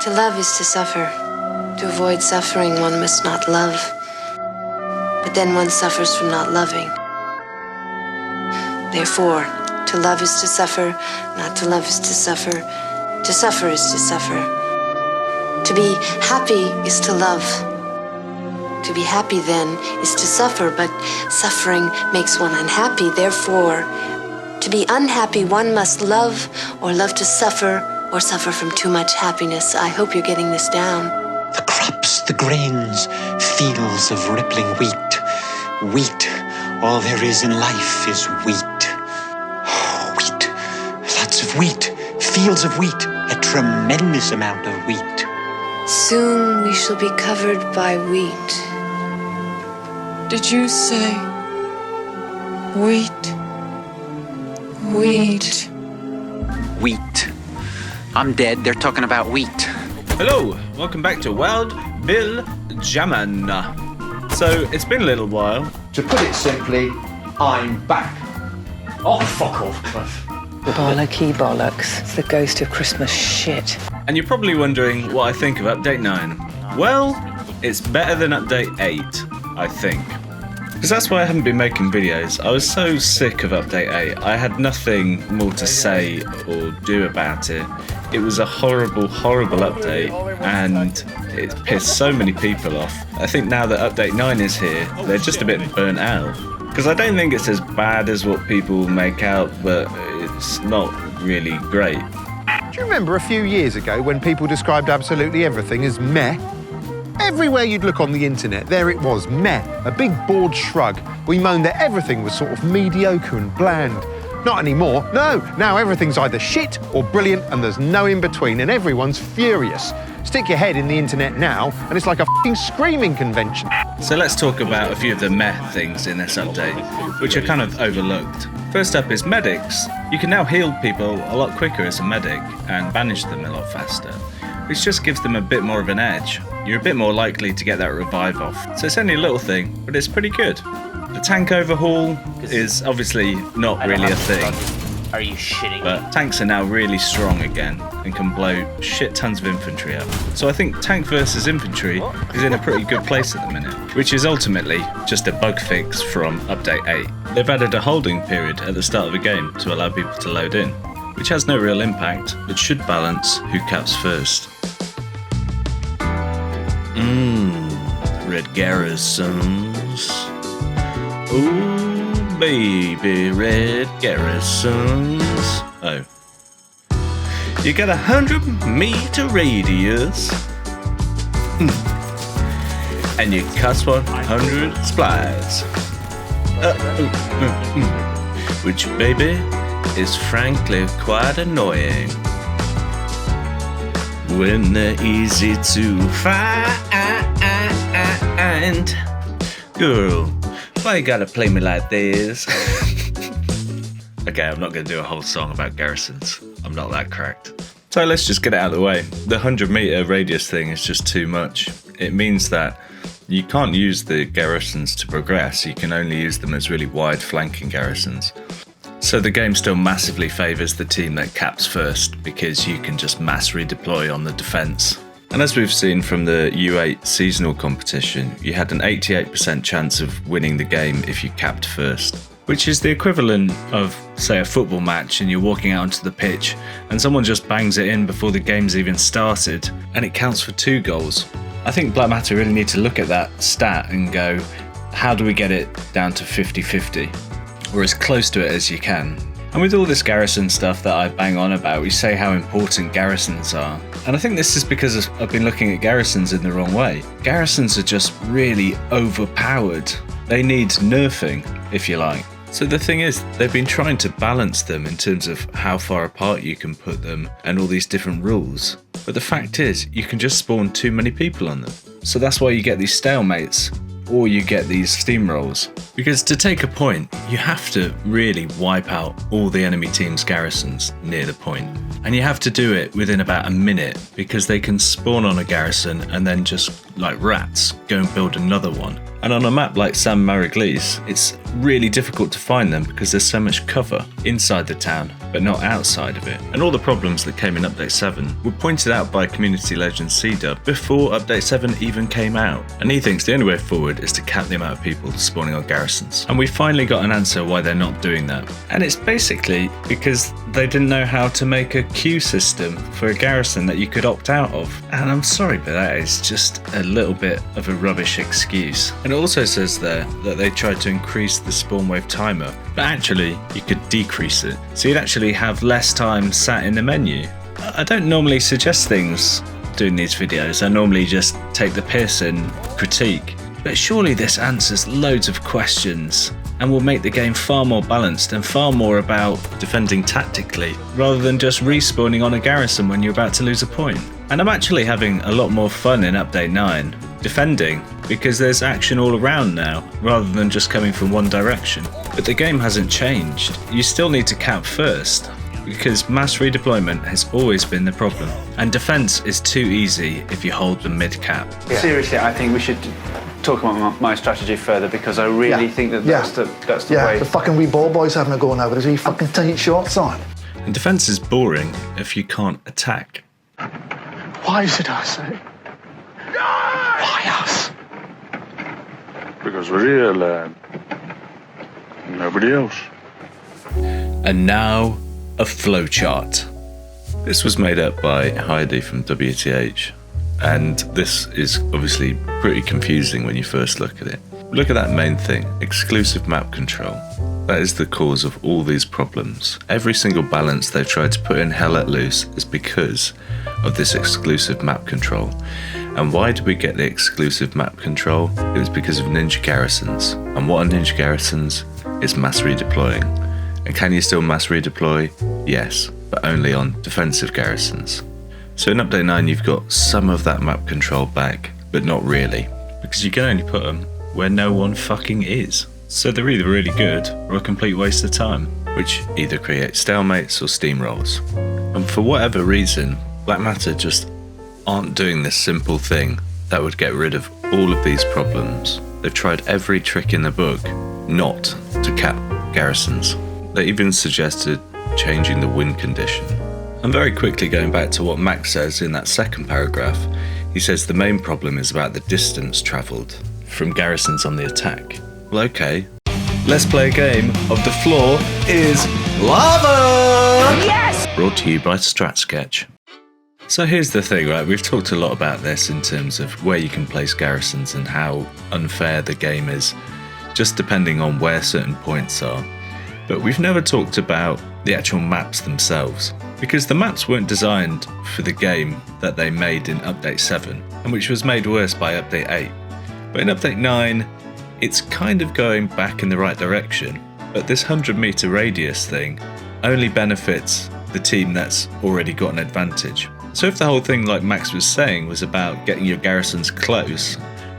To love is to suffer. To avoid suffering, one must not love. But then one suffers from not loving. Therefore, to love is to suffer, not to love is to suffer. To suffer is to suffer. To be happy is to love. To be happy, then, is to suffer, but suffering makes one unhappy. Therefore, to be unhappy, one must love, or love to suffer, or suffer from too much happiness. I hope you're getting this down. The crops, the grains, fields of rippling wheat. Wheat, all there is in life is wheat. Oh, wheat, lots of wheat, fields of wheat, a tremendous amount of wheat. Soon we shall be covered by wheat. Did you say wheat? Wheat. Wheat. I'm dead, they're talking about wheat. Hello, welcome back to Wild Bill Jammin. So, it's been a little while. To put it simply, I'm back. Oh, fuck off, Cliff. Bollocky bollocks. It's the ghost of Christmas shit. And you're probably wondering what I think of Update 9. Well, it's better than Update 8, I think. Because that's why I haven't been making videos. I was so sick of Update 8. I had nothing more to say or do about it. It was a horrible, horrible update, and it pissed so many people off. I think now that Update 9 is here, they're just a bit burnt out. Because I don't think it's as bad as what people make out, but it's not really great. Do you remember a few years ago when people described absolutely everything as meh? Everywhere you'd look on the internet, there it was, meh, a big bored shrug. We moaned that everything was sort of mediocre and bland. Not anymore, no, now everything's either shit or brilliant and there's no in between and everyone's furious. Stick your head in the internet now and it's like a f***ing screaming convention. So let's talk about a few of the meh things in this update, which are kind of overlooked. First up is medics. You can now heal people a lot quicker as a medic and banish them a lot faster, which just gives them a bit more of an edge. You're a bit more likely to get that revive off. So it's only a little thing, but it's pretty good. The tank overhaul is obviously not really a thing. Are you shitting me? But tanks are now really strong again and can blow shit tons of infantry up. So I think tank versus infantry is in a pretty good place at the minute, which is ultimately just a bug fix from Update 8. They've added a holding period at the start of a game to allow people to load in, which has no real impact, but should balance who caps first. Red Garrisons. Ooh, baby, red Garrisons. Oh. You got 100-meter radius. And you cost 100 supplies. Which, baby, is frankly quite annoying. When they're easy to find. Girl, why you gotta play me like this? Okay, I'm not gonna do a whole song about garrisons. I'm not that cracked. So let's just get it out of the way. The 100-meter radius thing is just too much. It means that you can't use the garrisons to progress. You can only use them as really wide flanking garrisons. So the game still massively favours the team that caps first, because you can just mass redeploy on the defence. And as we've seen from the U8 seasonal competition, you had an 88% chance of winning the game if you capped first, which is the equivalent of, say, a football match and you're walking out onto the pitch and someone just bangs it in before the game's even started and it counts for 2 goals. I think Black Matter really need to look at that stat and go, how do we get it down to 50-50? Or as close to it as you can. And with all this garrison stuff that I bang on about, we say how important garrisons are. And I think this is because I've been looking at garrisons in the wrong way. Garrisons are just really overpowered. They need nerfing, if you like. So the thing is, they've been trying to balance them in terms of how far apart you can put them and all these different rules. But the fact is, you can just spawn too many people on them. So that's why you get these stalemates, or you get these steamrolls. Because to take a point, you have to really wipe out all the enemy team's garrisons near the point. And you have to do it within about a minute, because they can spawn on a garrison and then just like rats, go and build another one. And on a map like San Mariglis, it's really difficult to find them because there's so much cover inside the town, but not outside of it. And all the problems that came in Update 7 were pointed out by community legend C-Dub before Update 7 even came out. And he thinks the only way forward is to cap the amount of people spawning on garrisons. And we finally got an answer why they're not doing that. And it's basically because they didn't know how to make a queue system for a garrison that you could opt out of. And I'm sorry, but that is just a little bit of a rubbish excuse. And it also says there that they tried to increase the spawn wave timer, but actually you could decrease it. So you'd actually have less time sat in the menu. I don't normally suggest things doing these videos. I normally just take the piss and critique. But surely this answers loads of questions and will make the game far more balanced and far more about defending tactically, rather than just respawning on a garrison when you're about to lose a point. And I'm actually having a lot more fun in Update 9 defending, because there's action all around now, rather than just coming from one direction. But the game hasn't changed. You still need to cap first, because mass redeployment has always been the problem. And defense is too easy if you hold the mid-cap. Yeah. Seriously, I think we should talk about my strategy further, because I really think that that's the way. The fucking wee ball boys having a go now, but is he fucking tight shorts on? And defense is boring if you can't attack. Why should I say? Why us? Because we're here, lad. Nobody else. And now, a flowchart. This was made up by Heidi from WTH, and this is obviously pretty confusing when you first look at it. Look at that main thing, exclusive map control. That is the cause of all these problems. Every single balance they've tried to put in Hell Let Loose is because of this exclusive map control. And why did we get the exclusive map control? It was because of ninja garrisons. And what are ninja garrisons? It's mass redeploying. And can you still mass redeploy? Yes, but only on defensive garrisons. So in Update 9 you've got some of that map control back, but not really, because you can only put them where no one fucking is. So they're either really good or a complete waste of time, which either creates stalemates or steamrolls. And for whatever reason, Black Matter just aren't doing this simple thing that would get rid of all of these problems. They've tried every trick in the book not to cap garrisons. They even suggested changing the win condition. I'm very quickly going back to what Max says in that second paragraph. He says the main problem is about the distance travelled from garrisons on the attack. Well, okay, let's play a game of The Floor is Lava! Yes! Brought to you by StratSketch. So here's the thing, right? We've talked a lot about this in terms of where you can place garrisons and how unfair the game is, just depending on where certain points are. But we've never talked about the actual maps themselves, because the maps weren't designed for the game that they made in Update 7, and which was made worse by Update 8. But in Update 9, it's kind of going back in the right direction, but this 100-meter radius thing only benefits the team that's already got an advantage. So if the whole thing, like Max was saying, was about getting your garrisons close,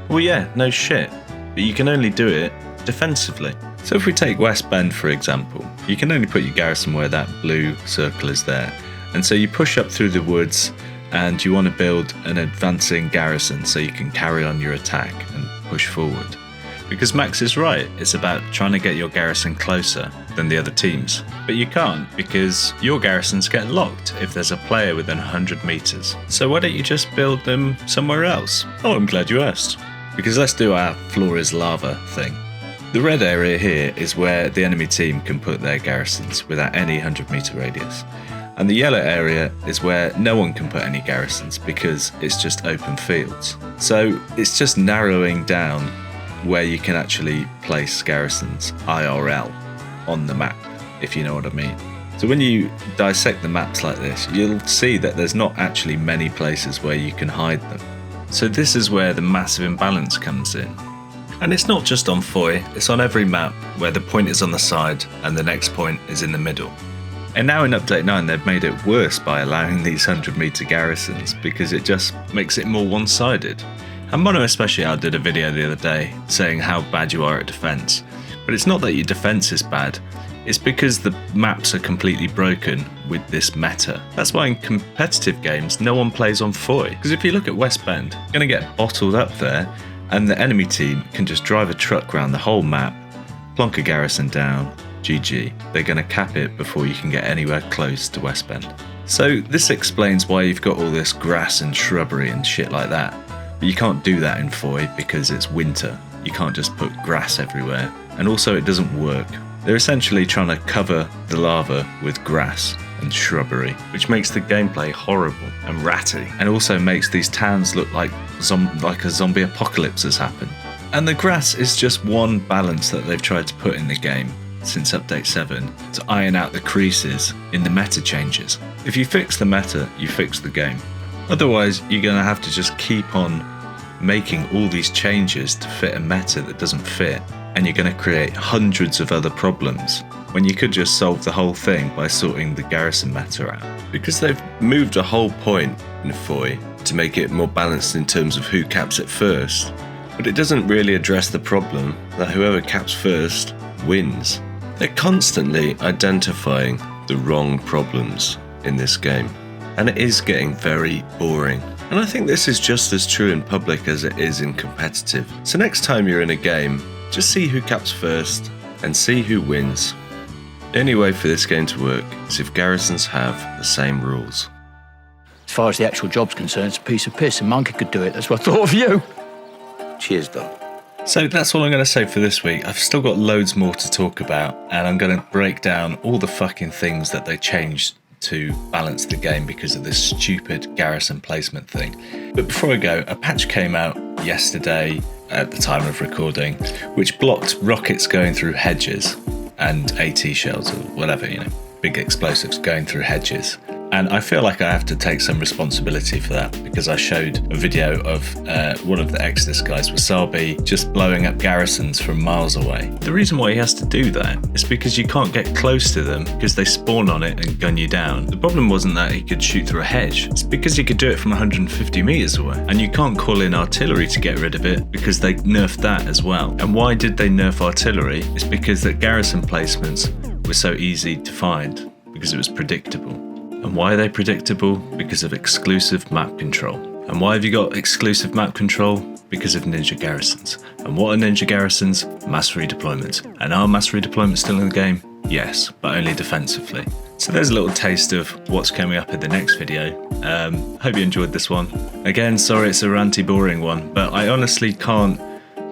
well yeah, no shit, but you can only do it defensively. So if we take West Bend for example, you can only put your garrison where that blue circle is there. And so you push up through the woods and you want to build an advancing garrison so you can carry on your attack and push forward. Because Max is right, it's about trying to get your garrison closer than the other teams. But you can't, because your garrisons get locked if there's a player within 100 meters. So why don't you just build them somewhere else? Oh, I'm glad you asked. Because let's do our floor is lava thing. The red area here is where the enemy team can put their garrisons without any 100-meter radius. And the yellow area is where no one can put any garrisons because it's just open fields. So it's just narrowing down where you can actually place garrisons IRL on the map, if you know what I mean. So when you dissect the maps like this, you'll see that there's not actually many places where you can hide them. So this is where the massive imbalance comes in. And it's not just on Foy, it's on every map where the point is on the side and the next point is in the middle. And now in Update 9 they've made it worse by allowing these 100-meter garrisons because it just makes it more one-sided. And Mono Especial did a video the other day saying how bad you are at defense. But it's not that your defense is bad, It's because the maps are completely broken with this meta. That's why in competitive games, no one plays on foy. Because if you look at West Bend, you're going to get bottled up there, and the enemy team can just drive a truck around the whole map, plonk a garrison down, GG. They're going to cap it before you can get anywhere close to West Bend. So this explains why you've got all this grass and shrubbery and shit like that. But you can't do that in foy because it's winter. You can't just put grass everywhere. And also it doesn't work. They're essentially trying to cover the lava with grass and shrubbery, which makes the gameplay horrible and ratty, and also makes these towns look like a zombie apocalypse has happened. And the grass is just one balance that they've tried to put in the game since update 7 to iron out the creases in the meta changes. If you fix the meta, you fix the game. Otherwise, you're going to have to just keep on making all these changes to fit a meta that doesn't fit, and you're going to create hundreds of other problems when you could just solve the whole thing by sorting the garrison meta out. Because they've moved a whole point in foy to make it more balanced in terms of who caps it first, but it doesn't really address the problem that whoever caps first wins. They're constantly identifying the wrong problems in this game, and it is getting very boring. And I think this is just as true in public as it is in competitive. So next time you're in a game, just see who caps first and see who wins. The only way for this game to work is if garrisons have the same rules. As far as the actual job's concerned, it's a piece of piss, and Monkey could do it. That's what I thought of you. Cheers, Don. So that's all I'm going to say for this week. I've still got loads more to talk about, and I'm going to break down all the fucking things that they changed to balance the game because of this stupid garrison placement thing. But before I go, a patch came out yesterday at the time of recording, which blocked rockets going through hedges and AT shells or whatever, big explosives going through hedges. And I feel like I have to take some responsibility for that because I showed a video of one of the Exodus guys, Wasabi, just blowing up garrisons from miles away. The reason why he has to do that is because you can't get close to them because they spawn on it and gun you down. The problem wasn't that he could shoot through a hedge, it's because he could do it from 150 meters away. And you can't call in artillery to get rid of it because they nerfed that as well. And why did they nerf artillery? It's because the garrison placements were so easy to find because it was predictable. And why are they predictable? Because of exclusive map control. And why have you got exclusive map control? Because of ninja garrisons. And what are ninja garrisons? Mass redeployment. And are mass redeployments still in the game? Yes, but only defensively. So there's a little taste of what's coming up in the next video. Hope you enjoyed this one. Again, sorry it's a ranty, boring one, but I honestly can't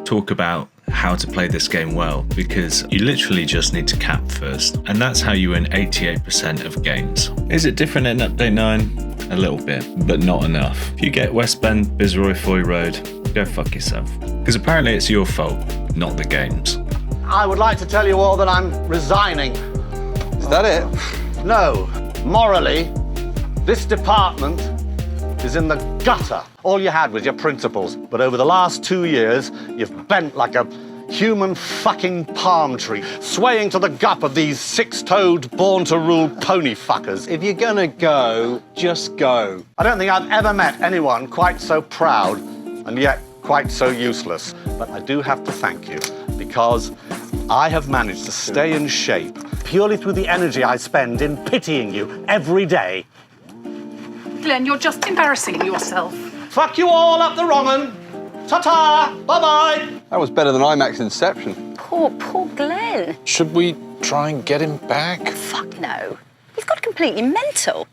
talk about how to play this game well because you literally just need to cap first, and that's how you win 88% of games. Is it different in update 9? A little bit, but not enough. If you get West Bend, Bizroy Foy Road, go fuck yourself. Because apparently it's your fault, not the game's. I would like to tell you all that I'm resigning. Is that it? No. Morally, this department is in the gutter. All you had was your principles, but over the last 2 years, you've bent like a human fucking palm tree, swaying to the gup of these six-toed, born-to-rule pony fuckers. If you're gonna go, just go. I don't think I've ever met anyone quite so proud and yet quite so useless. But I do have to thank you, because I have managed to stay in shape purely through the energy I spend in pitying you every day. Glenn, you're just embarrassing yourself. Fuck you all up the wrong un. Ta-ta! Bye-bye! That was better than IMAX Inception. Poor Glenn. Should we try and get him back? Fuck no. He's got completely mental.